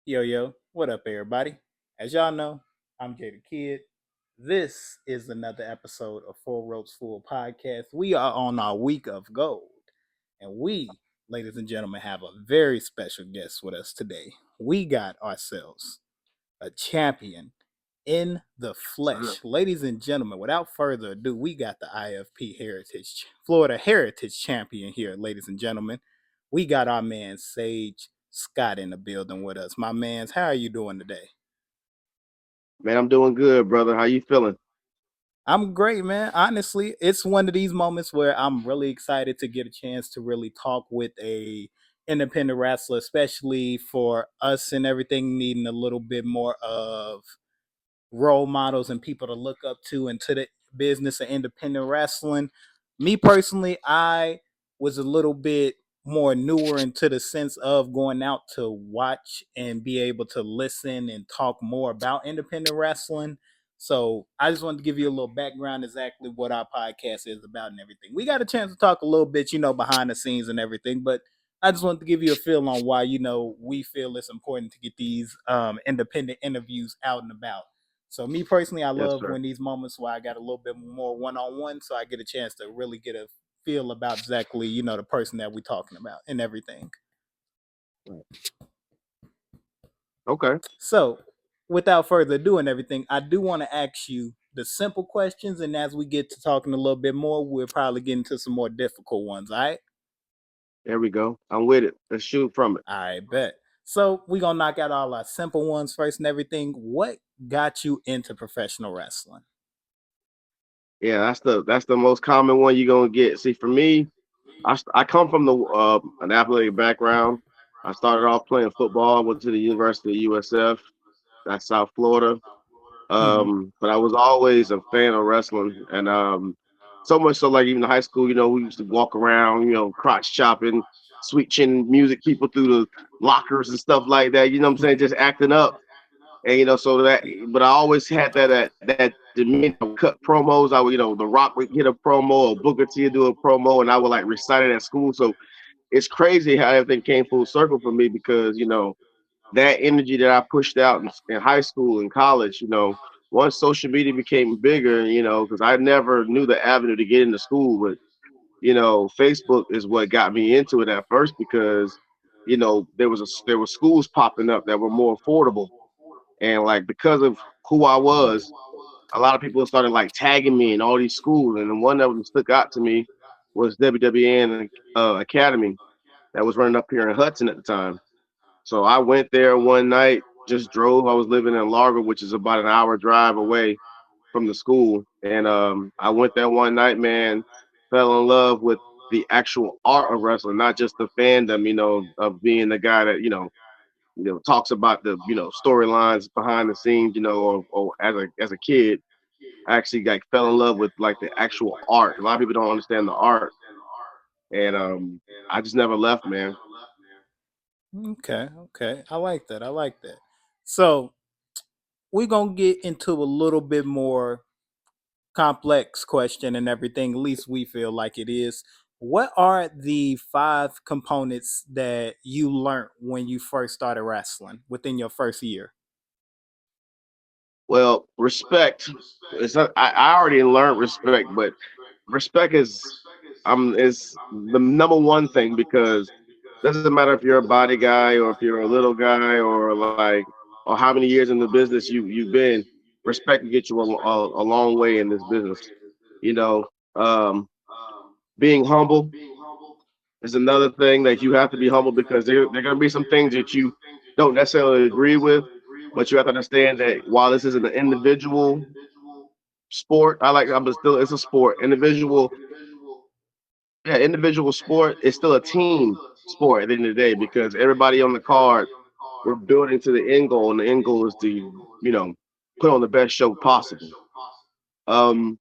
Yo, yo, what up, everybody? As y'all know, I'm Jada Kid. This is another episode of Four Ropes Full Podcast. We are on our week of gold, and we, ladies and gentlemen, have a very special guest with us today. We got ourselves a champion in the Sir. flesh. Ladies and gentlemen, without further ado, we got the IFP Heritage, Florida Heritage Champion here, ladies and gentlemen. We got our man Sage Scott in the building with us. My man's, how are you doing today? Man, I'm doing good, brother. How you feeling? I'm great, man. Honestly, it's one of these moments where I'm really excited to get a chance to really talk with a independent wrestler, especially for us and everything needing a little bit more of role models and people to look up to into the business of independent wrestling. Me personally, I was a little bit more newer into the sense of going out to watch and be able to listen and talk more about independent wrestling. So I just wanted to give you a little background exactly what our podcast is about and everything. We got a chance to talk a little bit, behind the scenes and everything, but I just wanted to give you a feel on why, we feel it's important to get these independent interviews out and about. So me personally, I Yes, love sir. when these moments where I got a little bit more one on one, so I get a chance to really get a feel about exactly the person that we're talking about and everything. Right. Okay. So without further ado and everything, I do want to ask you the simple questions, and as we get to talking a little bit more, we'll probably get into some more difficult ones. All right. There we go. I'm with it. Let's shoot from it. All right, bet. So we're gonna knock out all our simple ones first and everything. What got you into professional wrestling? Yeah, that's the most common one you're gonna get. See, for me, I come from the an athletic background. I started off playing football. Went to the University of USF. That's South Florida. Mm-hmm. But I was always a fan of wrestling, and so much so like even in high school, we used to walk around, crotch chopping, sweet chin music people through the lockers and stuff like that. You know what I'm saying? Just acting up, and so that. But I always had that demeanor. I would cut promos. I would, The Rock would hit a promo, or Booker T would do a promo, and I would like recite it at school. So it's crazy how everything came full circle for me because that energy that I pushed out in high school and college, once social media became bigger, because I never knew the avenue to get into school, but Facebook is what got me into it at first because there were schools popping up that were more affordable, and like because of who I was, a lot of people started like tagging me in all these schools, and the one that stuck out to me was WWN Academy that was running up here in Hudson at the time. So I went there one night, just drove. I was living in Largo, which is about an hour drive away from the school. And I went there one night, man, fell in love with the actual art of wrestling, not just the fandom, of being the guy that, talks about the, storylines behind the scenes, or as a kid, I actually like fell in love with like the actual art. A lot of people don't understand the art. And I just never left, man. Okay, okay. I like that. I like that. So we're gonna get into a little bit more complex question and everything. At least we feel like it is. What are the five components that you learned when you first started wrestling within your first year? Well, respect. It's not, I already learned respect, but respect is the number one thing because it doesn't matter if you're a body guy or if you're a little guy or how many years in the business you've been. Respect can get you a long way in this business. You know, um, being humble is another thing that you have to be humble because there are going to be some things that you don't necessarily agree with, but you have to understand that while this is an individual sport, I'm still it's a sport. Individual sport is still a team sport at the end of the day because everybody on the card we're building to the end goal, and the end goal is to put on the best show possible. Um,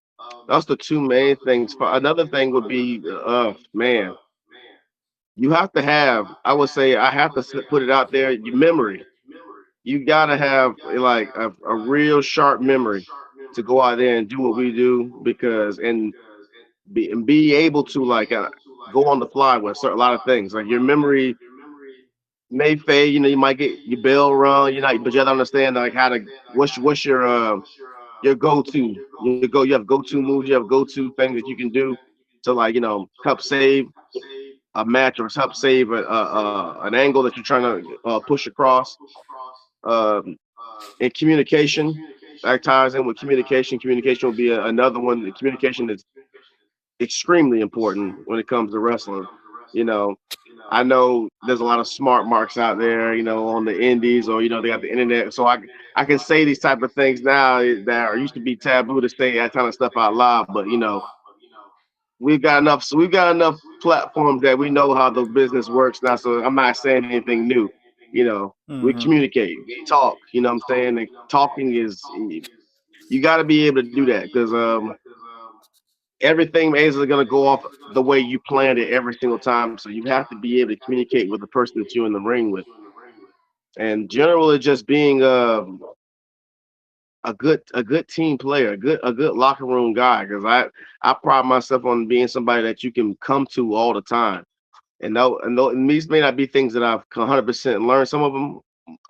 that's the two main things. For another thing would be, man, you have to have. I would say I have to put it out there. Your memory. You gotta have like a real sharp memory to go out there and do what we do because and be able to like go on the fly with a lot of things. Like your memory Mayfair, you might get your bell rung, but you have to understand like how to what's your go-to. You have go-to moves, you have go-to things that you can do to like, help save a match or help save an angle that you're trying to push across. Um, and communication, that ties in with communication. Communication will be another one. The communication is extremely important when it comes to wrestling. You know, I know there's a lot of smart marks out there, on the indies or they got the internet. So I can say these type of things now that are used to be taboo to say that kind of stuff out loud. But we've got enough platforms that we know how the business works now. So I'm not saying anything new. We Hmm. communicate, we talk. You know what I'm saying? And talking is you got to be able to do that because everything isn't going to go off the way you planned it every single time. So you have to be able to communicate with the person that you're in the ring with, and generally just being a good team player, a good locker room guy. Because I pride myself on being somebody that you can come to all the time. And these may not be things that I've 100% learned. Some of them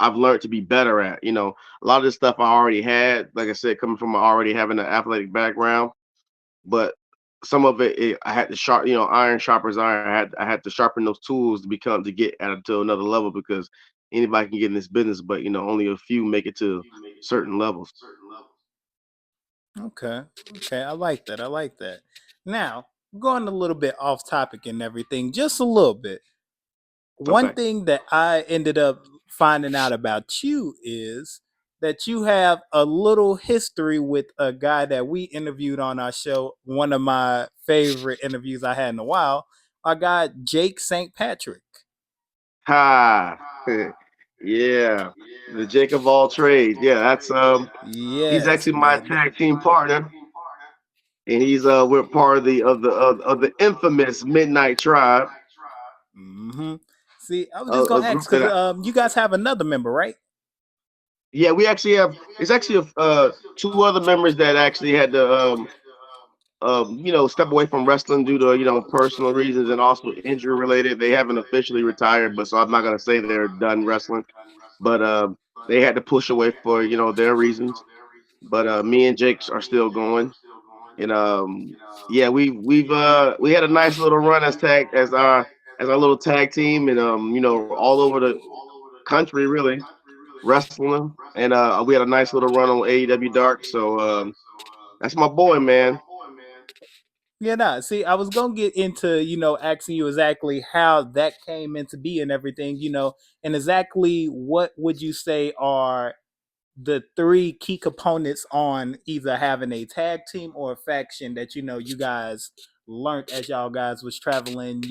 I've learned to be better at. A lot of this stuff I already had, like I said, coming from already having an athletic background, but some of it I had to iron sharpens iron. I had to sharpen those tools to get to another level because anybody can get in this business, but only a few make it to certain levels. Okay. Okay. I like that. I like that. Now, going a little bit off topic and everything, just a little bit. One Okay. thing that I ended up finding out about you is that you have a little history with a guy that we interviewed on our show. One of my favorite interviews I had in a while. Our guy Jake St. Patrick. Ha. Yeah. The Jake of all trades. Yeah, that's he's Yes, actually my man. tag team partner, and we're part of the infamous Midnight Tribe, Hmm. See, I was just a gonna group ask that because you guys have another member, right? yeah, we actually have. It's actually two other members that actually had to step away from wrestling due to personal reasons and also injury related. They haven't officially retired, but so I'm not gonna say they're done wrestling, but they had to push away for their reasons. But me and Jake are still going, and yeah, we had a nice little run as our little tag team, and all over the country really wrestling them, and we had a nice little run on AEW Dark. So that's my boy, man. Yeah, nah. See, I was gonna get into asking you exactly how that came into being and everything, and exactly what would you say are the three key components on either having a tag team or a faction that you guys learned as y'all guys was traveling,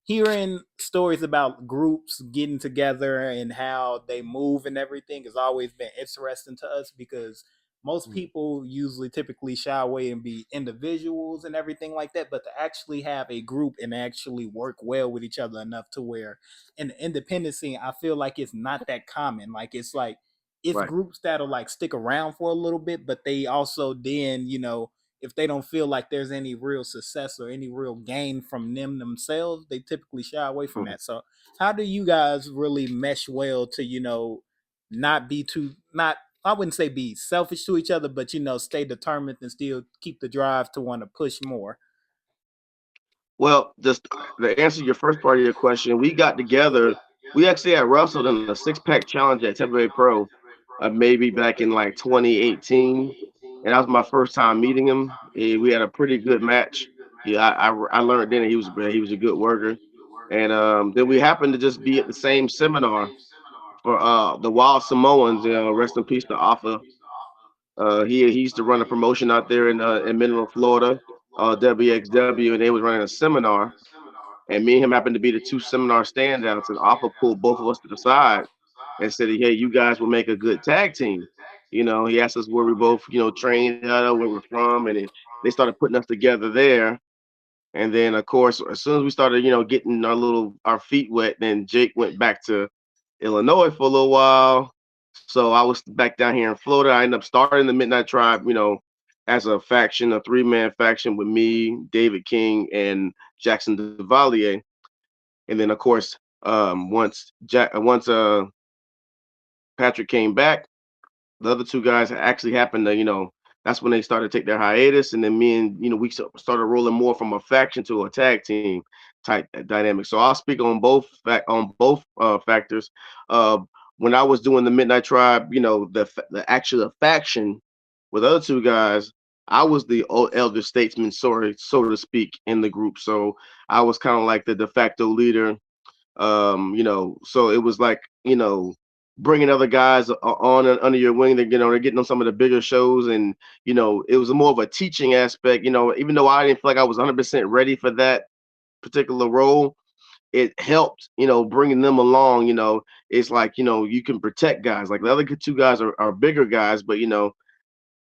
hearing stories about groups getting together and how they move and everything has always been interesting to us because most people usually typically shy away and be individuals and everything like that, but to actually have a group and actually work well with each other enough to where in the independent scene I feel like it's not that common. Like it's Right. groups that'll like stick around for a little bit, but they also then, if they don't feel like there's any real success or any real gain from them themselves, they typically shy away from Mhm. that. So how do you guys really mesh well to, not be too not I wouldn't say be selfish to each other, but stay determined and still keep the drive to want to push more. Well, just to answer your first part of your question, we got together. We actually had wrestled in a six-pack challenge at Tampa Bay Pro, maybe back in like 2018, and that was my first time meeting him. We had a pretty good match. Yeah, I learned then he was a good worker, and then we happened to just be at the same seminar for the Wild Samoans. Rest in peace to Alpha. He used to run a promotion out there in Mineral, Florida, WXW, and they was running a seminar. And me and him happened to be the two seminar standouts, and Alpha pulled both of us to the side and said, "Hey, you guys will make a good tag team." He asked us where we both, trained out of, where we're from, and they started putting us together there. And then, of course, as soon as we started, getting our feet wet, then Jake went back to Illinois for a little while. So I was back down here in Florida. I ended up starting the Midnight Tribe, as a faction, a three-man faction with me, David King, and Jackson Duvalier. And then, of course, Once Patrick came back, the other two guys actually happened to, that's when they started to take their hiatus, and then me and we started rolling more from a faction to a tag team type dynamic. So I'll speak on both factors. Uh, when I was doing the Midnight Tribe, the actual faction with other two guys, I was the elder statesman, sorry, so to speak, in the group. So I was kind of like the de facto leader. So it was like, bringing other guys on under your wing. They're getting on some of the bigger shows, and it was more of a teaching aspect. Even though I didn't feel like I was 100% ready for that particular role, it helped. Bringing them along. It's like you can protect guys. Like the other two guys are bigger guys, but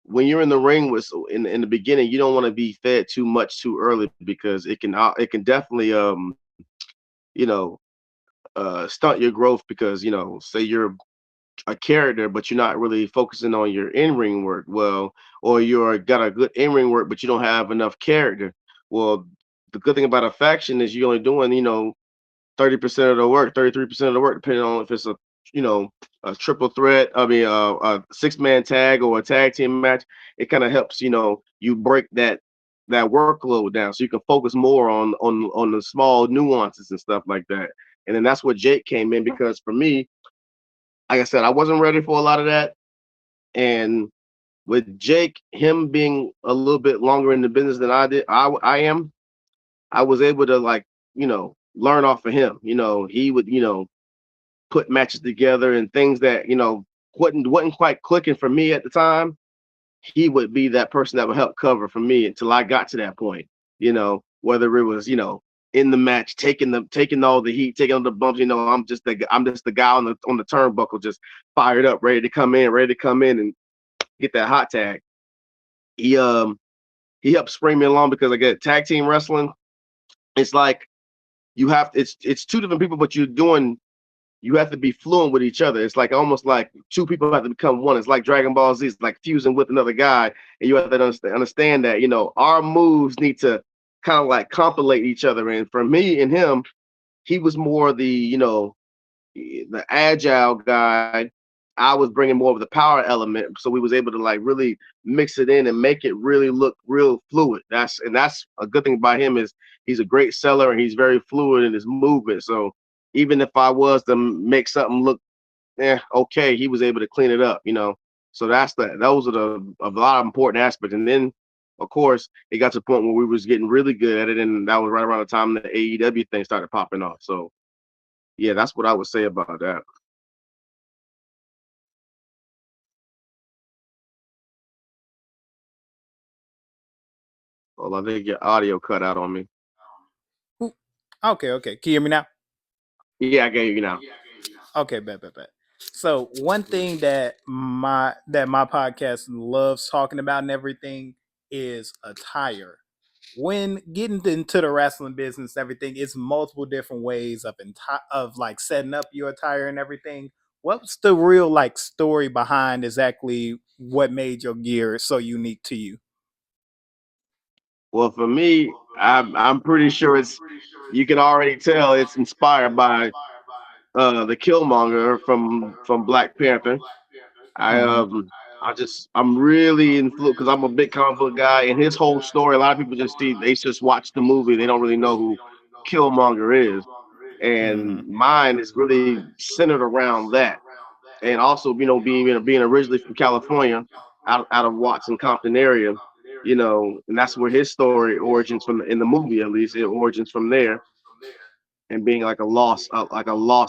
when you're in the ring with in the beginning, you don't want to be fed too much too early because it can definitely you know stunt your growth because say you're a character but you're not really focusing on your in-ring work well, or you're got a good in-ring work but you don't have enough character. Well, the good thing about a faction is you're only doing 30% of the work, 33% of the work, depending on if it's you know a triple threat, a six-man tag or a tag team match. It kind of helps you break that workload down so you can focus more on the small nuances and stuff like that. And then that's what Jake came in, because for me, like I said, I wasn't ready for a lot of that. And with Jake, him being a little bit longer in the business than I am, I was able to learn off of him. He would put matches together and things that wasn't quite clicking for me at the time. He would be that person that would help cover for me until I got to that point. Whether it was in the match, taking all the heat, taking all the bumps. I'm just the guy on the turnbuckle, just fired up, ready to come in and get that hot tag. He helped spring me along because I get tag team wrestling. It's like it's two different people, but you have to be fluent with each other. It's like almost like two people have to become one. It's like Dragon Ball Z. It's like fusing with another guy, and you have to understand that our moves need to kind of like complement each other. And for me and him, he was more the agile guy. I was bringing more of the power element, so we was able to like really mix it in and make it really look real fluid. That's a good thing about him is he's a great seller and he's very fluid in his movement. So even if I was to make something look okay, he was able to clean it up. So those are a lot of important aspects. And then of course it got to the point where we was getting really good at it, and that was right around the time the AEW thing started popping off. So yeah, that's what I would say about that. Well, I think your audio cut out on me. Ooh, okay, okay. Can you hear me now? Yeah, I get you now. Okay, bet. So one thing that my podcast loves talking about and everything is attire. When getting into the wrestling business, everything is multiple different ways of like setting up your attire and everything. What's the real like story behind exactly what made your gear so unique to you? Well, for me, I'm pretty sure you can already tell it's inspired by the Killmonger from Black Panther. I Hmm. I'm really influenced because I'm a big comic book guy, and his whole story. A lot of people they just watch the movie. They don't really know who Killmonger is, Hmm. and mine is really centered around that. And also, being originally from California, out of Watson Compton area, and that's where his story origins from in the movie, at least it origins from there, and being like a lost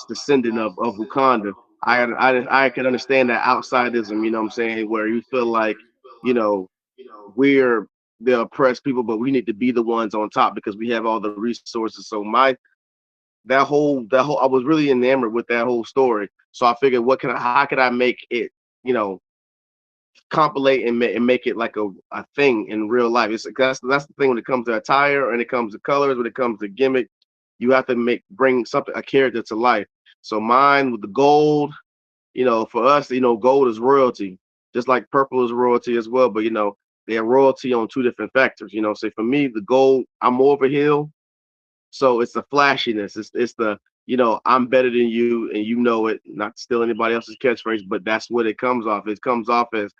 descendant of Wakanda. I can understand that outsidism, you know what I'm saying, where you feel like, you know, we're the oppressed people, but we need to be the ones on top because we have all the resources. So I was really enamored with that whole story. So I figured, how could I make it, you know, compilate and make it like a thing in real life. That's the thing when it comes to attire and it comes to colors, when it comes to gimmick, you have to bring something, a character to life. So mine with the gold, for us, gold is royalty, just like purple is royalty as well. But they're royalty on two different factors. Say for me, the gold, I'm more of a heel, so it's the flashiness. It's the I'm better than you and you know it. Not to steal anybody else's catchphrase, but that's what it comes off. It comes off as,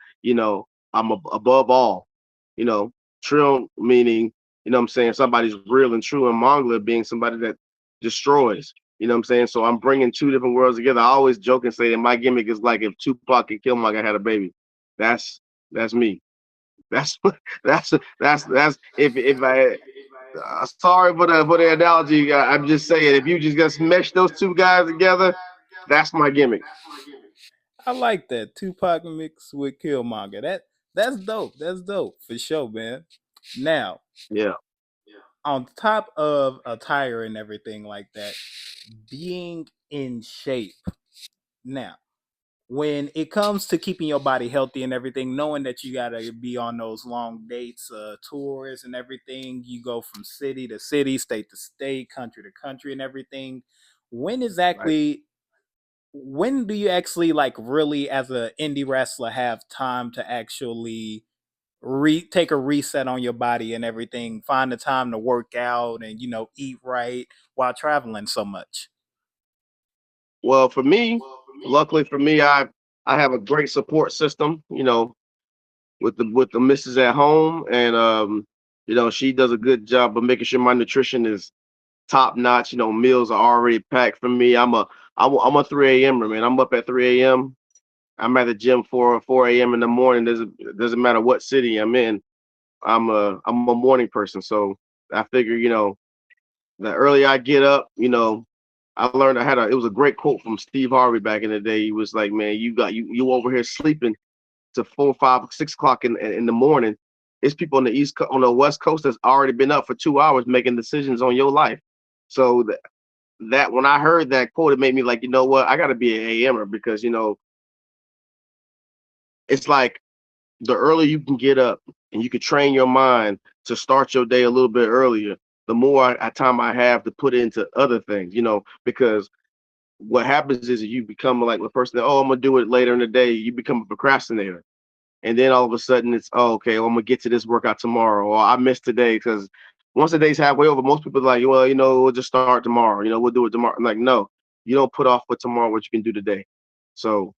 I'm above all. You know, Trill meaning, I'm saying somebody's real and true, and Mongler being somebody that destroys. You know what I'm saying? So I'm bringing two different worlds together. I always joke and say that my gimmick is like if Tupac and Killmonger had a baby. That's me. That's that's if I sorry for the analogy. I'm just saying if you just mesh those two guys together, that's my gimmick. I like that Tupac mix with Killmonger. That's dope. That's dope for sure, man. Now, Yeah. on top of attire and everything like that, being in shape. Now, when it comes to keeping your body healthy and everything, knowing that you gotta be on those long dates, tours and everything, you go from city to city, state to state, country to country, and everything. When Right. exactly? When do you actually like really, as a indie wrestler, have time to actually take a reset on your body and everything? Find the time to work out and eat right while traveling so much. Well, for me, luckily for me, I have a great support system. With the missus at home, and she does a good job of making sure my nutrition is top notch. Meals are already packed for me. I'm a 3 a.m.er, man. I'm up at 3 a.m. I'm at the gym 4 a.m. in the morning. Doesn't matter what city I'm in. I'm a morning person, so I figure the earlier I get up, I learned it was a great quote from Steve Harvey back in the day. He was like, man, you over here sleeping to 4, 5, 6 o'clock in the morning. It's people on the West Coast that's already been up for 2 hours making decisions on your life. So that when I heard that quote, it made me like, you know what, I got to be an AMer because it's like the earlier you can get up and you can train your mind to start your day a little bit earlier, the more time I have to put into other things, because what happens is you become like the person that, oh, I'm gonna do it later in the day. You become a procrastinator. And then all of a sudden it's, oh, okay, well, I'm gonna get to this workout tomorrow, or I missed today because once the day's halfway over, most people are like, well, we'll just start tomorrow. We'll do it tomorrow. I'm like, no, you don't put off for tomorrow what you can do today. So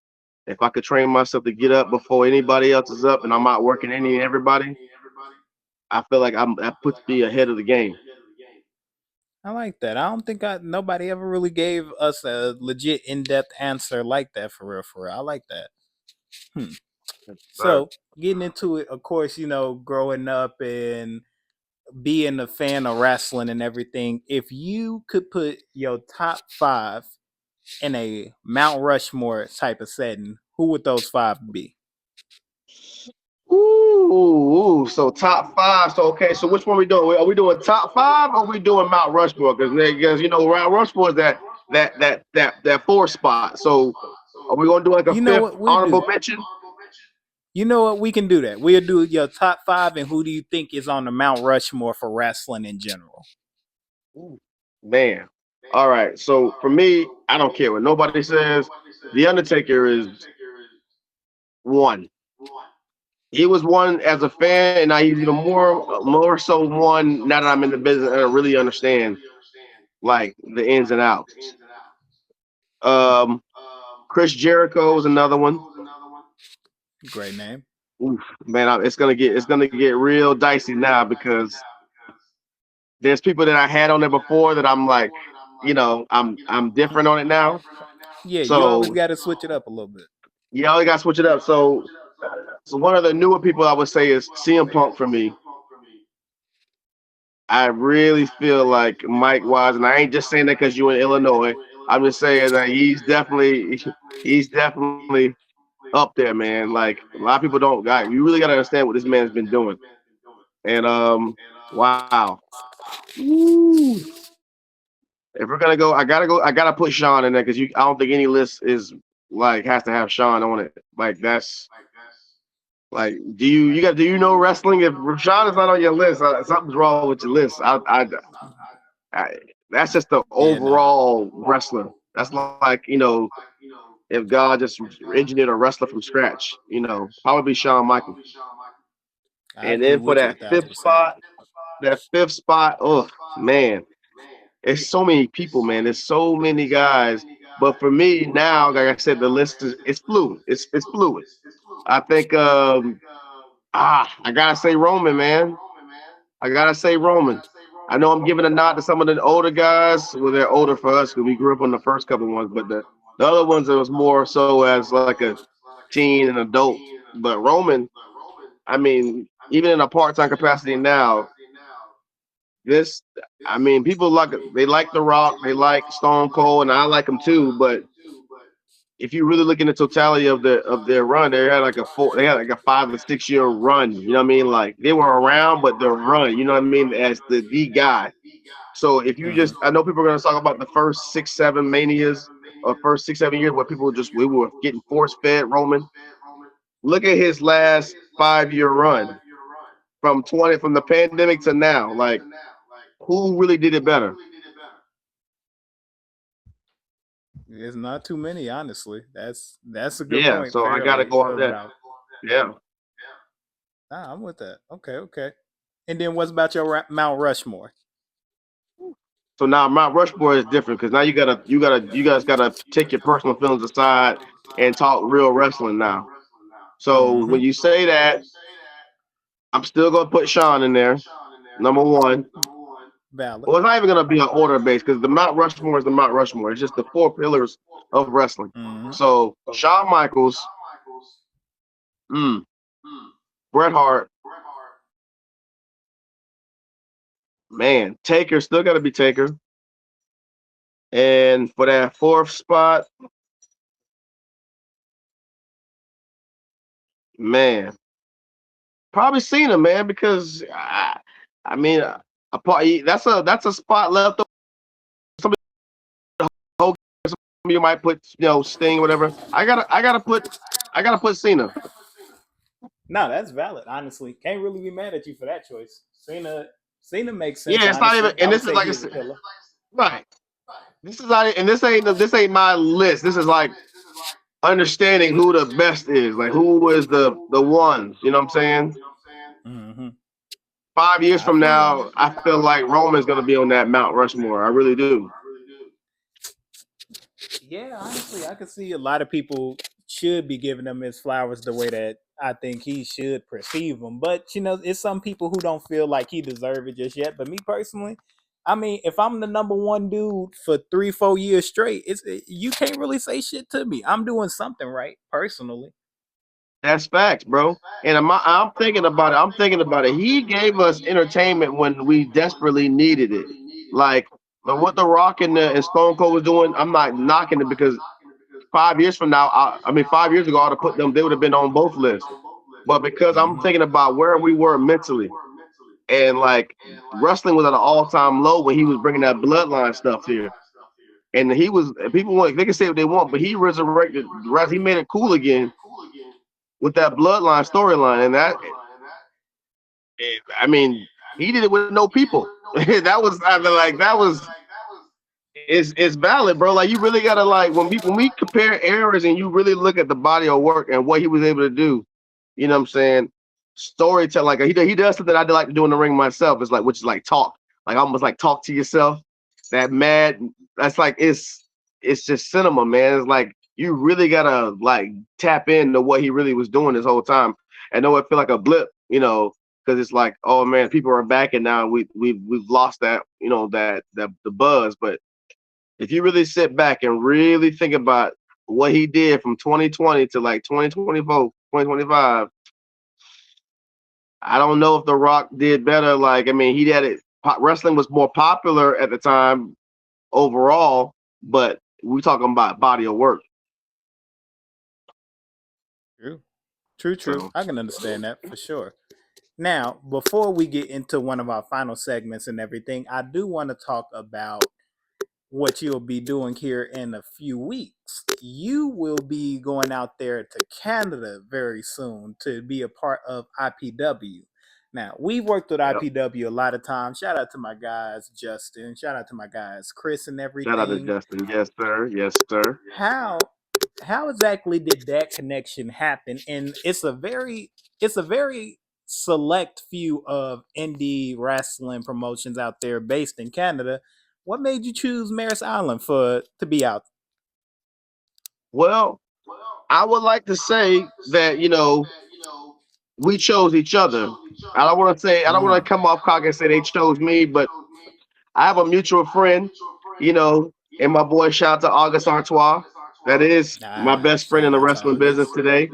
if I could train myself to get up before anybody else is up, and I'm out working any and everybody, I feel like that puts me ahead of the game. I like that. I don't think nobody ever really gave us a legit in-depth answer like that, for real, for real. I like that. Hmm. Sir. So getting into it, of course, growing up and being a fan of wrestling and everything. If you could put your top five in a Mount Rushmore type of setting, who would those five be? So top five. So okay, so which one we doing? Are we doing top five or are we doing Mount Rushmore? Because Mount Rushmore is that fourth spot. So are we gonna do like a You know fifth what we honorable do? mention? You know what? We can do that. We'll do your top five and who do you think is on the Mount Rushmore for wrestling in general. Ooh, man. All right. So for me, I don't care what nobody says. The Undertaker is one. He was one as a fan, and now he's even more so one now that I'm in the business and I really understand like the ins and outs. Um, Chris Jericho is another one. Great name. Oof, man, it's gonna get real dicey now because there's people that I had on there before that I'm like, I'm different on it now. Yeah, you always So got to switch it up a little bit. you always got to switch it up. So one of the newer people I would say is CM Punk for me. I really feel like Mike Wise, and I ain't just saying that because you're in Illinois. I'm just saying that he's definitely up there, man. Like a lot of people don't got you really got to understand what this man's been doing. And wow. Ooh. If we're gonna go, I gotta put Sean in there because I don't think any list is like has to have Sean on it. Like that's like, do you know wrestling? If Sean is not on your list, something's wrong with your list. I that's just the Yeah, nah. overall wrestler. That's like if God just engineered a wrestler from scratch, probably Shawn Michaels. I And agree then for with you a that thousand fifth percent. spot, oh man, it's so many people, man. There's so many guys. But for me now, like I said, the list is it's fluid. It's fluid. I think I gotta say Roman, man. I gotta say Roman. I know I'm giving a nod to some of the older guys. Well, they're older for us because we grew up on the first couple ones, but the other ones it was more so as like a teen and adult. But Roman, I mean, even in a part-time capacity now, this, I mean, people like they like The Rock, they like Stone Cold, and I like them too. But if you really look in the totality of their run, they had like a 5 or 6 year run. You know what I mean? Like they were around, but their run. You know what I mean? As the guy. So if you just, I know people are going to talk about the first 6, 7 manias or first 6, 7 years where people just we were getting force fed Roman. Look at his last 5 year run from the pandemic to now. Like who really did it better? There's not too many, honestly. That's a good Yeah. point. So I got to Fairly go off that. about. Yeah. I'm with that. Okay, okay. And then what's about your Mount Rushmore? So now Mount Rushmore is different because now you guys gotta take your personal feelings aside and talk real wrestling now. So Mm-hmm. when you say that, I'm still gonna put Sean in there, number one. Valid. Well, it's not even gonna be an order base because the Mount Rushmore is the Mount Rushmore. It's just the 4 pillars of wrestling. Mm-hmm. So Shawn Michaels, mm, Bret Hart, man, Taker still gotta be Taker. And for that fourth spot, man, probably Cena, man, because I mean, that's a spot left. Some you might put Sting, whatever. I gotta put Cena. No, that's valid. Honestly, can't really be mad at you for that choice. Cena makes sense. Yeah, it's not even, Honestly, I and would this is say like he I is a said, pillar. right. This is not, and this ain't my list. This is like understanding who the best is, like who is the one. You know what I'm saying? Mm-hmm. 5 years I from feel you. now, I feel like Roman's gonna be on that Mount Rushmore. I really do. Yeah, honestly, I could see a lot of people should be giving him his flowers the way that I think he should perceive them. But it's some people who don't feel like he deserves it just yet. But me personally, I mean, if I'm the number one dude for 3, 4 years straight, you can't really say shit to me. I'm doing something right, personally. That's facts, bro. And I'm thinking about it. I'm thinking about it. He gave us entertainment when we desperately needed it. Like what The Rock and Stone Cold was doing, I'm not knocking it because 5 years from now, I mean 5 years ago, I'd have put them. They would have been on both lists. But because I'm Mm-hmm. thinking about where we were mentally, and like wrestling was at an all-time low when he was bringing that bloodline stuff here. And he was people want they can say what they want, but he resurrected. He made it cool again with that bloodline storyline, and I mean, he did it with no people. That was I mean, like that was it's valid, bro. Like you really gotta like when we compare eras and you really look at the body of work and what he was able to do. You know what I'm saying? Storytelling, like he does something I like to do in the ring myself. It's like which is like talk, like almost like talk to yourself. That mad, that's like it's just cinema, man. It's like you really gotta like tap into what he really was doing this whole time. And know it feel like a blip, because it's like, oh man, people are back and now we've lost that, that the buzz. But if you really sit back and really think about what he did from 2020 to like 2024, 2025, I don't know if The Rock did better. Like, I mean, he had it. Wrestling was more popular at the time overall, but we're talking about body of work. True, true, true. So, I can understand that for sure. Now, before we get into one of our final segments and everything, I do want to talk about what you'll be doing here in a few weeks. You will be going out there to Canada very soon to be a part of IPW. Now, we've worked with yep. IPW a lot of times. Shout out to my guys, Justin. Shout out to my guys, Chris, and Shout out to everything. Justin. Yes, sir. Yes, sir. How exactly did that connection happen? And it's a very select few of indie wrestling promotions out there based in Canada. What made you choose Maris Island to be out? Well, I would like to say that we chose each other. I don't want to come off cocky and say they chose me, but I have a mutual friend, and my boy, shout out to August Artois. That is my Ah, best friend in shout the out to wrestling business August. today.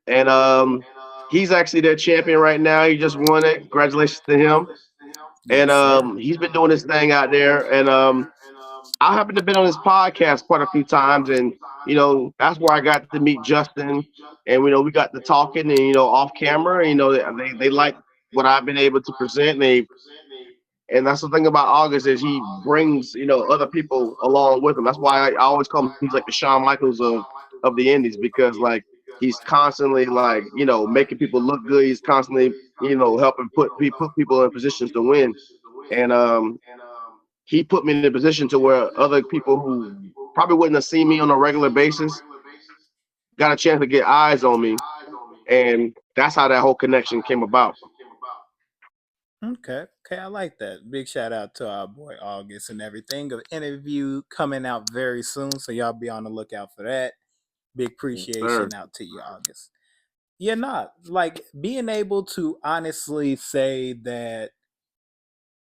And he's actually their champion right now. He just won it. Congratulations to him. And Yes, sir. he's been doing his thing out there. And I happen to have been on his podcast quite a few times, and that's where I got to meet Justin, and we got to talking, and off camera, they like what I've been able to present. And that's the thing about August is he brings other people along with him. That's why I always call him, he's like the Shawn Michaels of the Indies, because like he's constantly like making people look good. He's constantly helping put people in positions to win. And he put me in a position to where other people who probably wouldn't have seen me on a regular basis got a chance to get eyes on me, and that's how that whole connection came about. Okay, okay, I like that. Big shout out to our boy August and everything. An interview coming out very soon, so y'all be on the lookout for that. Big Yes, sir. appreciation out to you, August. Yeah, not like being able to honestly say that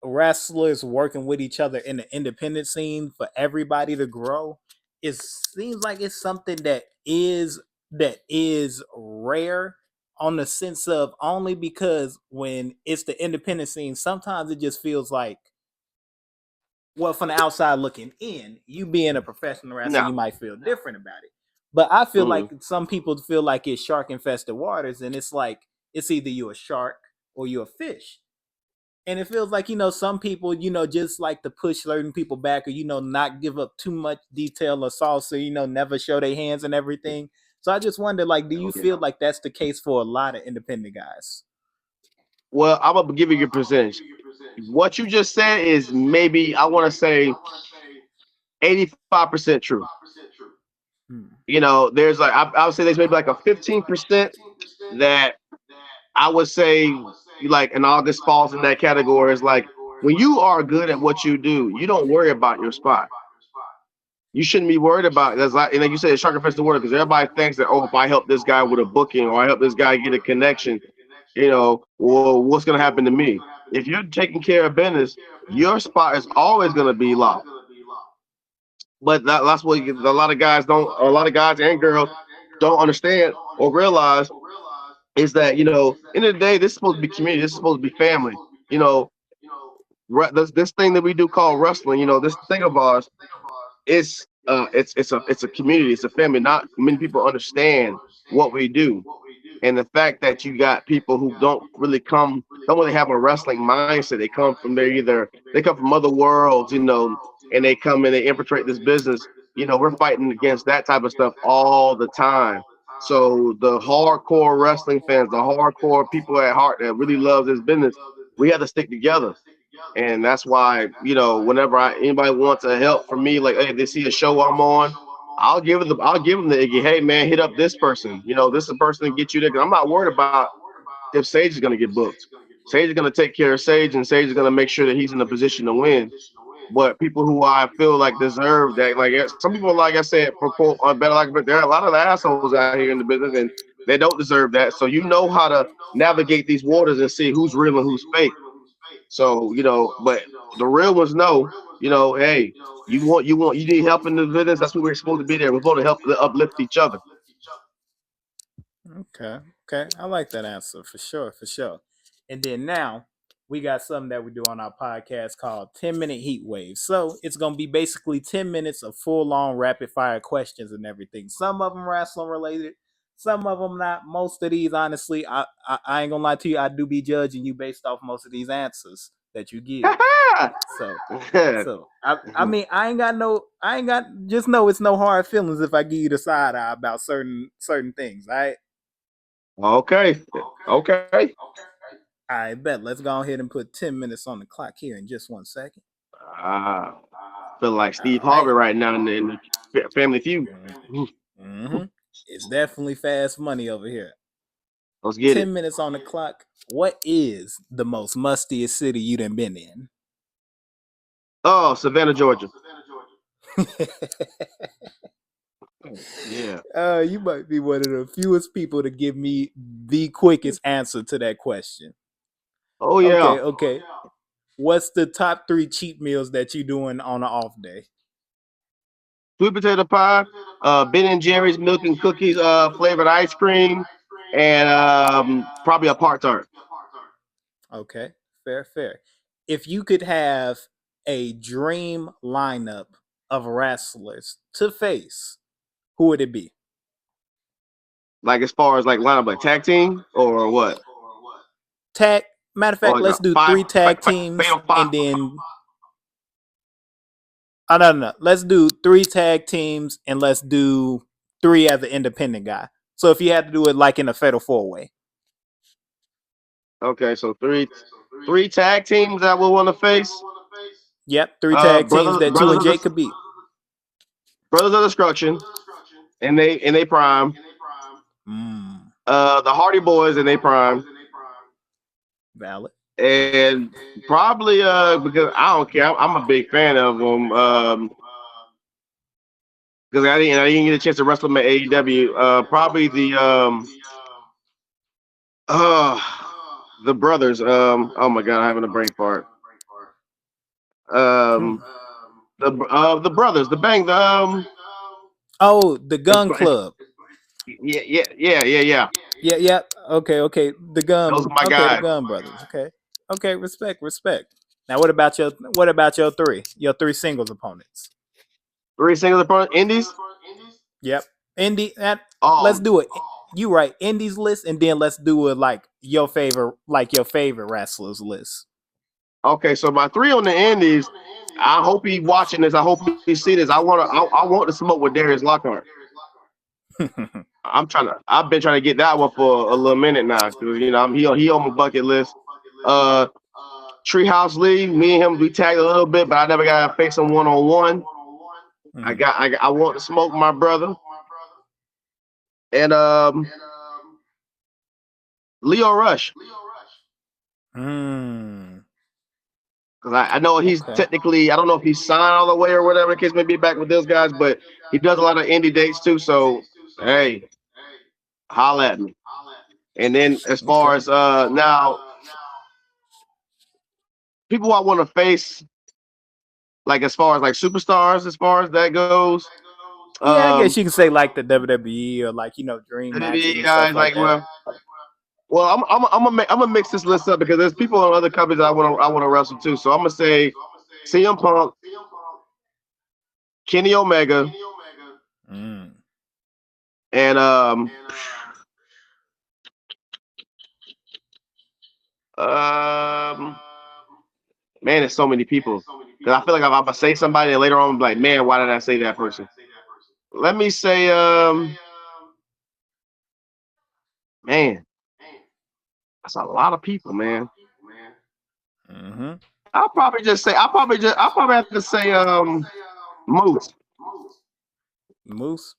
wrestlers working with each other in the independent scene for everybody to grow, it seems like it's something that is rare, on the sense of only because when it's the independent scene, sometimes it just feels like, well, from the outside looking in, you being a professional wrestler, No. you might feel different about it. But I feel Mm. like some people feel like it's shark infested waters, and it's like it's either you a shark or you a fish. And it feels like, some people, just like to push certain people back, or, not give up too much detail or salsa, never show their hands and everything. So I just wonder, like, do you Yeah. feel like that's the case for a lot of independent guys? Well, I'm gonna give you your percentage. What you just said is maybe I want to say 85% true. Hmm. There's like I would say there's maybe like a 15% that I would say like in August falls in that category. Is like when you are good at what you do, you don't worry about your spot. You shouldn't be worried about it. That's like, and like you said, it's shark infested the word, because everybody thinks that, oh, if I help this guy with a booking or I help this guy get a connection, well, what's gonna happen to me? If you're taking care of business, your spot is always gonna be locked. But that's what a lot of guys don't. A lot of guys and girls don't understand or realize is that end of the day, this is supposed to be community. This is supposed to be family. You know, this thing that we do called wrestling. This thing of ours, it's a community. It's a family. Not many people understand what we do, and the fact that you got people who don't really have a wrestling mindset. They come from other worlds, and they come and they infiltrate this business. We're fighting against that type of stuff all the time. So the hardcore wrestling fans, the hardcore people at heart that really love this business, we have to stick together. And that's why, whenever anybody wants a help from me, like, hey, they see a show I'm on, I'll give them the Iggy, hey man, hit up this person. This is the person to get you there. 'Cause I'm not worried about if Sage is gonna get booked. Sage is gonna take care of Sage, and Sage is gonna make sure that he's in a position to win. But people who I feel like deserve that, like some people, like I said, for quote on better like, but there are a lot of assholes out here in the business, and they don't deserve that. So you know how to navigate these waters and see who's real and who's fake. So but the real ones know, hey, you need help in the business. That's what we're supposed to be there. We're supposed to help uplift each other. Okay, okay, I like that answer for sure, for sure. And then now we got something that we do on our podcast called 10-minute heat wave. So it's gonna be basically 10 minutes of full-on rapid fire questions and everything. Some of them wrestling related, some of them not. Most of these, honestly, I ain't gonna lie to you, I do be judging you based off most of these answers that you give. So I mean I ain't got just know it's no hard feelings if I give you the side eye about certain things, all right? Okay. Okay. I bet. Let's go ahead and put 10 minutes on the clock here in just 1 second. Ah, feel like All Steve right. Harvey right now in the Family Feud. Mm-hmm. It's definitely fast money over here. Let's get it. 10 minutes on the clock. What is the most mustiest city you done been in? Oh, Savannah, Georgia. Yeah. You might be one of the fewest people to give me the quickest answer to that question. Oh Okay, yeah. okay. What's the top 3 cheap meals that you doing on an off day? Sweet potato pie, Ben and Jerry's milk and cookies, flavored ice cream, and probably a Pop Tart. Okay, fair, fair. If you could have a dream lineup of wrestlers to face, who would it be? Like as far as like lineup, like tag team or what? Tag. Matter of Or fact, like a let's do five, three tag teams fatal five. and then I don't know. Let's do 3 tag teams and let's do 3 as an independent guy. So if you had to do it like in a fatal 4 way. Okay, so three tag teams that will want to face. Yep, 3 tag teams Brothers that you and Jake could beat. Brothers of Destruction, and they prime. Mm, The Hardy Boys in they prime, valid. and probably because I don't care. I'm a big fan of them. Because I didn't get a chance to wrestle them at AEW. Probably uh the brothers. Oh my god, I'm having a brain fart. Hmm. The brothers, the bang, Oh, the it's, Gun Club. yeah. Yeah, yeah. Okay, okay. The Those Gun. are my Okay, the guys. Gun Brothers. Okay, okay. Respect, respect. Now, what about your 3? Your 3 singles opponents. Three singles opponent indies. Yep. Indie. Let's Oh, do it. You right. Indies list, and then let's do it like your favorite wrestlers list. okay. So my three on the indies. I hope he watching this. I hope he see this. I want to smoke with Darius Lockhart. I've been trying to get that one for a little minute now because he on my bucket list. Uh, Treehouse Lee, me and him we tagged a little bit, but I never got to face him 1-on-1. I want to smoke my brother and Leo Rush Mm. because I know he's technically I don't know if he's signed all the way or whatever the case may be back with those guys, but he does a lot of indie dates too. So hey, holla at me. And then as far as now people I want to face like as far as like superstars as far as that goes. Yeah, I guess you can say like the WWE or like dream matches and stuff Guys like like that. well, I'm gonna mix this list up because there's people on other companies I want to wrestle too. So I'm gonna say CM Punk, Kenny Omega, Mm. and um man, there's so many people. Because I feel like if I'm gonna say somebody and later on I'm like, man, why did I say that person? Let me say man, that's a lot of people, man. Mm-hmm. I'll probably have to say Moose. Moose.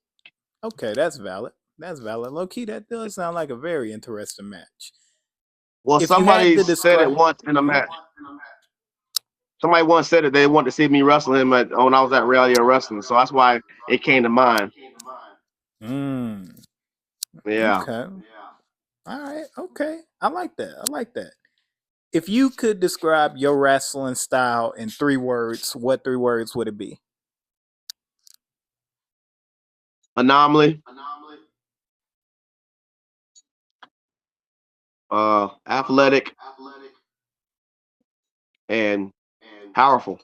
Okay, that's valid. That's valid. Low key, that does sound like a very interesting match. Well, If you had somebody to said it describe, once in a match. Somebody once said that they wanted to see me wrestle him when I was at Reality of Wrestling, so that's why it came to mind. mm, Yeah, okay, all right, okay, I like that. I like that. If you could describe your wrestling style in 3 words, what 3 words would it be? Anomaly, athletic, and powerful.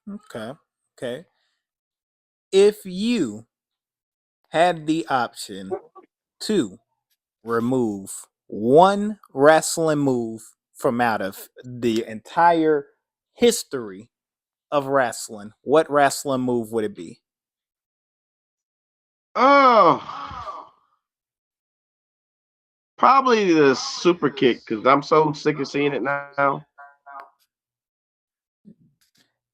Okay, okay. If you had the option to remove one wrestling move from out of the entire history of wrestling, what wrestling move would it be? Oh, probably the super kick because I'm so sick of seeing it now.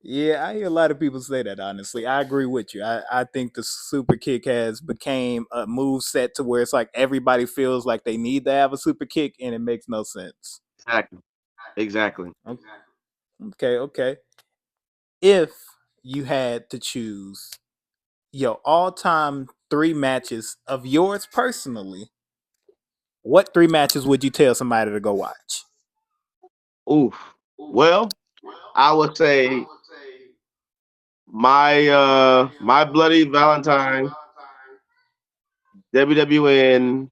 Yeah, I hear a lot of people say that. Honestly, I agree with you. I think the super kick has became a move set to where it's like everybody feels like they need to have a super kick, and it makes no sense. Exactly. Exactly. Okay, okay. if you had to choose your all-time three matches of yours personally, what three matches would you tell somebody to go watch? Oof. Well, I would say my bloody Valentine, WWN,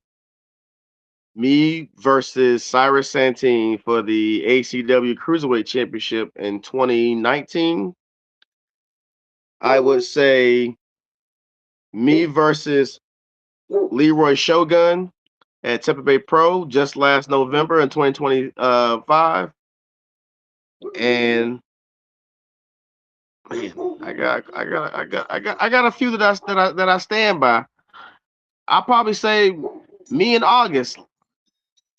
me versus Cyrus Santine for the ACW Cruiserweight Championship in 2019. I would say me versus Leroy Shogun at Tampa Bay Pro just last November in 2025. And man, I got a few that I stand by. I'll probably say me in August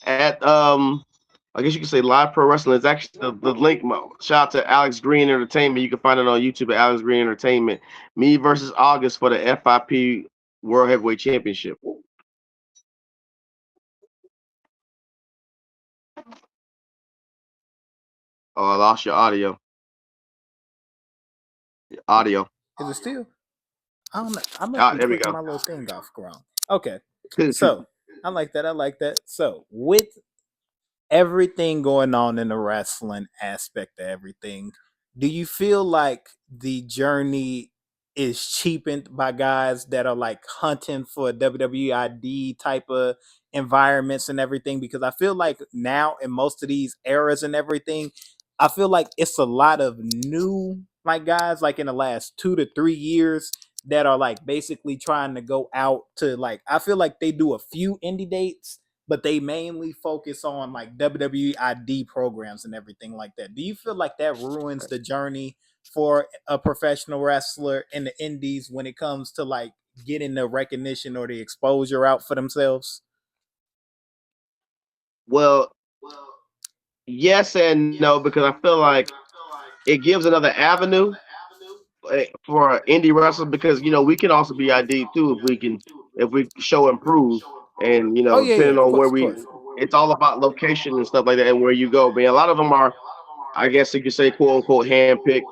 at I guess you could say Live Pro Wrestling is actually the link. Shout out to Alex Green Entertainment. You can find it on YouTube at Alex Green Entertainment. Me versus August for the FIP World Heavyweight Championship. Oh, I lost your audio. Audio. Is it still? I don't know. I must be There we clicking go. my little thing off wrong. Okay. So I like that. I like that. So with everything going on in the wrestling aspect of everything, do you feel like the journey is cheapened by guys that are like hunting for WWID type of environments and everything? Because I feel like now in most of these eras and everything, I feel like it's a lot of new like guys like in the last 2 to 3 years that are like basically trying to go out to like I feel like they do a few indie dates but they mainly focus on like WWID programs and everything like that. Do you feel like that ruins the journey for a professional wrestler in the indies when it comes to like getting the recognition or the exposure out for themselves? Well, yes and no, because I feel like it gives another avenue for indie wrestlers because we can also be ID too if we show improve and Oh yeah, yeah, depending of on where course, of we course. it's all about location and stuff like that and where you go. But a lot of them are, I guess you could say, quote unquote handpicked,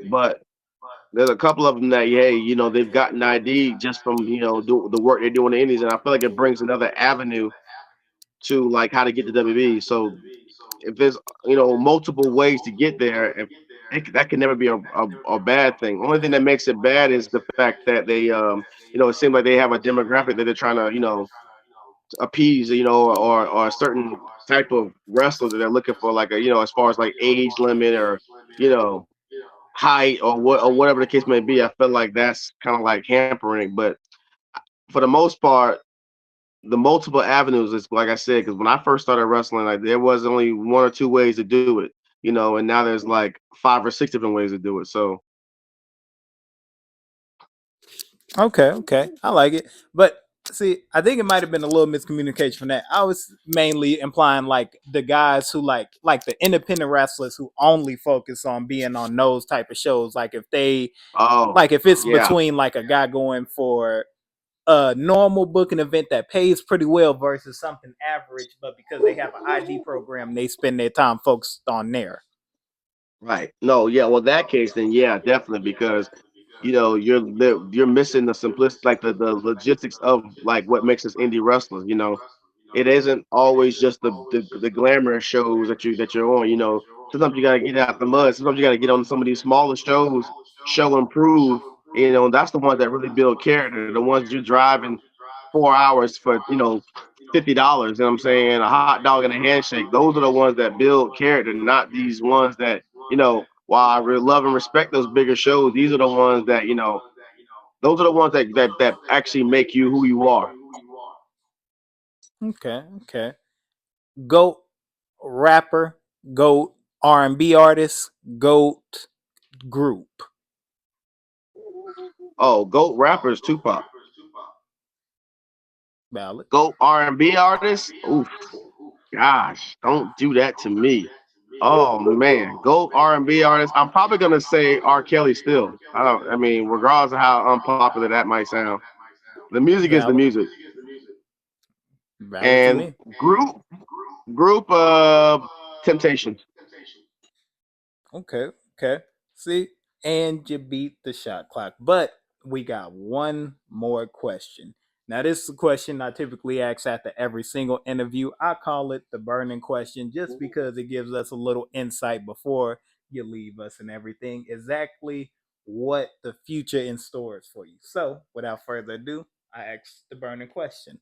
but there's a couple of them that hey they've gotten ID just from the work they do in the indies, and I feel like it brings another avenue to like how to get to WB. So if there's multiple ways to get there, that can never be a bad thing. Only thing that makes it bad is the fact that they it seems like they have a demographic that they're trying to appease, or a certain type of wrestler that they're looking for, like a as far as like age limit or you know height or whatever the case may be. I feel like that's kind of like hampering, but for the most part, the multiple avenues is like I said, because when I first started wrestling, like there was only one or two ways to do it, and now there's like 5 or 6 different ways to do it. So Okay, okay. I like it. But see, I think it might have been a little miscommunication from that. I was mainly implying like the guys who like the independent wrestlers who only focus on being on those type of shows. Like if they oh like if it's yeah, between like a guy going for a normal booking event that pays pretty well versus something average, but because they have an ID program, they spend their time focused on there. right. No, yeah. Well, that case, then yeah, definitely, because you're missing the simplicity, like the logistics of like what makes us indie wrestlers. It isn't always just the glamorous shows that you're on. Sometimes you gotta get out the mud. Sometimes you gotta get on some of these smaller shows, show and prove. That's the ones that really build character. The ones that you're driving 4 hours for $50. You know what I'm saying? A hot dog and a handshake. Those are the ones that build character, not these ones that while I really love and respect those bigger shows, these are the ones that those are the ones that actually make you who you are. Okay, okay. Goat rapper, goat R&B artist, goat group. Oh, GOAT rappers, Tupac. Valid. GOAT R&B artists. Oof, gosh, don't do that to me. Oh man, GOAT R&B artist. I'm probably gonna say R. Kelly still. I don't. I mean, regardless of how unpopular that might sound, the music is the Valid. music. Valid to And me. group Temptation. Okay, okay. See? and you beat the shot clock. But we got one more question. Now, this is a question I typically ask after every single interview. I call it the burning question just because it gives us a little insight before you leave us and everything. Exactly what the future in store is for you. So, without further ado, I ask the burning question.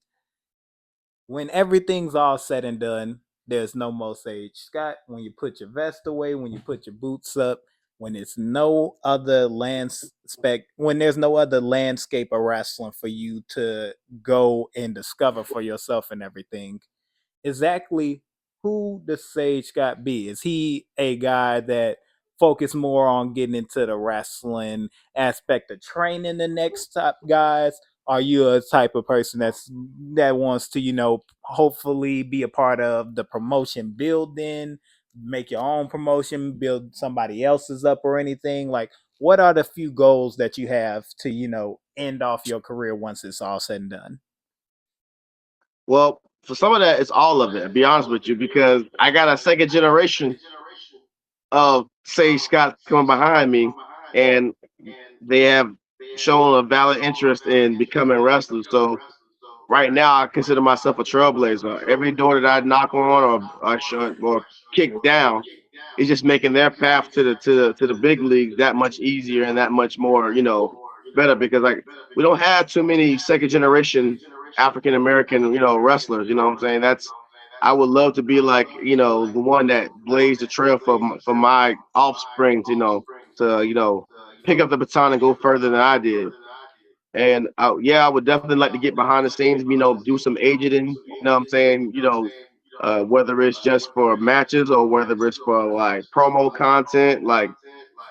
When everything's all said and done, there's no more Sage Scott. When you put your vest away, when you put your boots up, when it's no other landscape, when there's no other landscape of wrestling for you to go and discover for yourself and everything, exactly who does Sage Scott be? Is he a guy that focus more on getting into the wrestling aspect of training the next top guys? Are you a type of person that wants to, hopefully be a part of the promotion building, make your own promotion, build somebody else's up or anything? Like, what are the few goals that you have to, end off your career once it's all said and done? Well, for some of that, it's all of it. To be honest with you, because I got a second generation of Sage Scott coming behind me, and they have shown a valid interest in becoming wrestlers. So right now, I consider myself a trailblazer. Every door that I knock on or kick down is just making their path to the big leagues that much easier and that much more, better, because like we don't have too many second generation African American, wrestlers. You know what I'm saying? That's I would love to be like, the one that blazed the trail for my offspring, to pick up the baton and go further than I did. And yeah, I would definitely like to get behind the scenes, do some agenting, what I'm saying, whether it's just for matches or whether it's for like promo content, like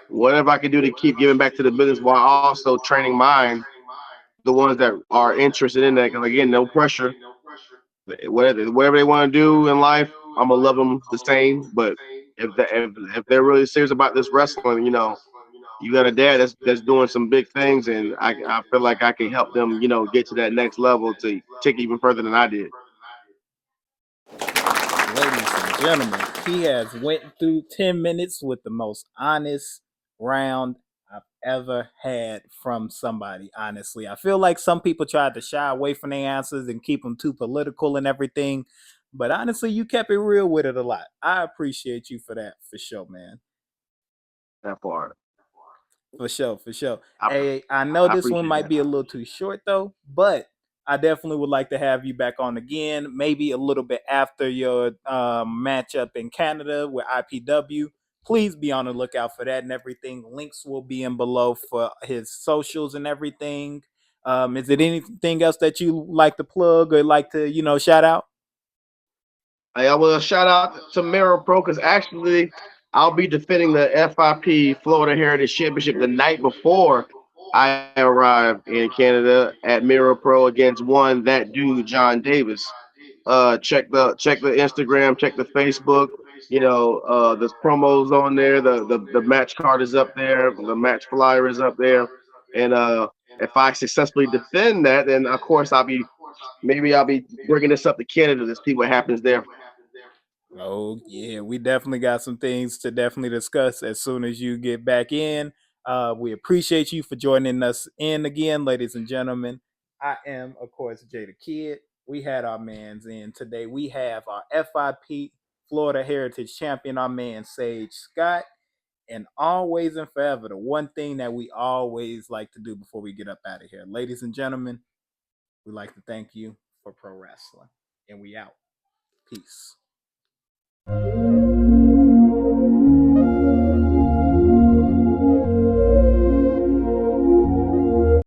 whatever I can do to keep giving back to the business while also training the ones that are interested in that. Because again, no pressure. Whatever they want to do in life, I'm gonna love them the same. But if they're really serious about this wrestling, you got a dad that's doing some big things, and I feel like I can help them, get to that next level to take even further than I did. Ladies and gentlemen, he has went through 10 minutes with the most honest round I've ever had from somebody. Honestly, I feel like some people tried to shy away from their answers and keep them too political and everything, but honestly, you kept it real with it a lot. I appreciate you for that, for sure, man. That part. For sure, for sure. I, Hey, I know I this one appreciate might that. be a little too short though, but I definitely would like to have you back on again, maybe a little bit after your matchup in Canada with IPW. Please be on the lookout for that and everything. Links will be in below for his socials and everything. Is it anything else that you like to plug or like to, shout out? I will shout out to Miro Pro because actually I'll be defending the FIP Florida Heritage Championship the night before I arrive in Canada at Miro Pro against one that dude John Davis. Check the Instagram, check the Facebook. There's promos on there. The match card is up there. The match flyer is up there. And if I successfully defend that, then of course I'll be bringing this up to Canada to see what happens there. Oh yeah, we definitely got some things to definitely discuss as soon as you get back in. We appreciate you for joining us in again, ladies and gentlemen. I am, of course, Jay the Kid. We had our man's in today. We have our FIP Florida Heritage Champion, our man Sage Scott. And always and forever, the one thing that we always like to do before we get up out of here, ladies and gentlemen, we like to thank you for pro wrestling. And we out. Peace.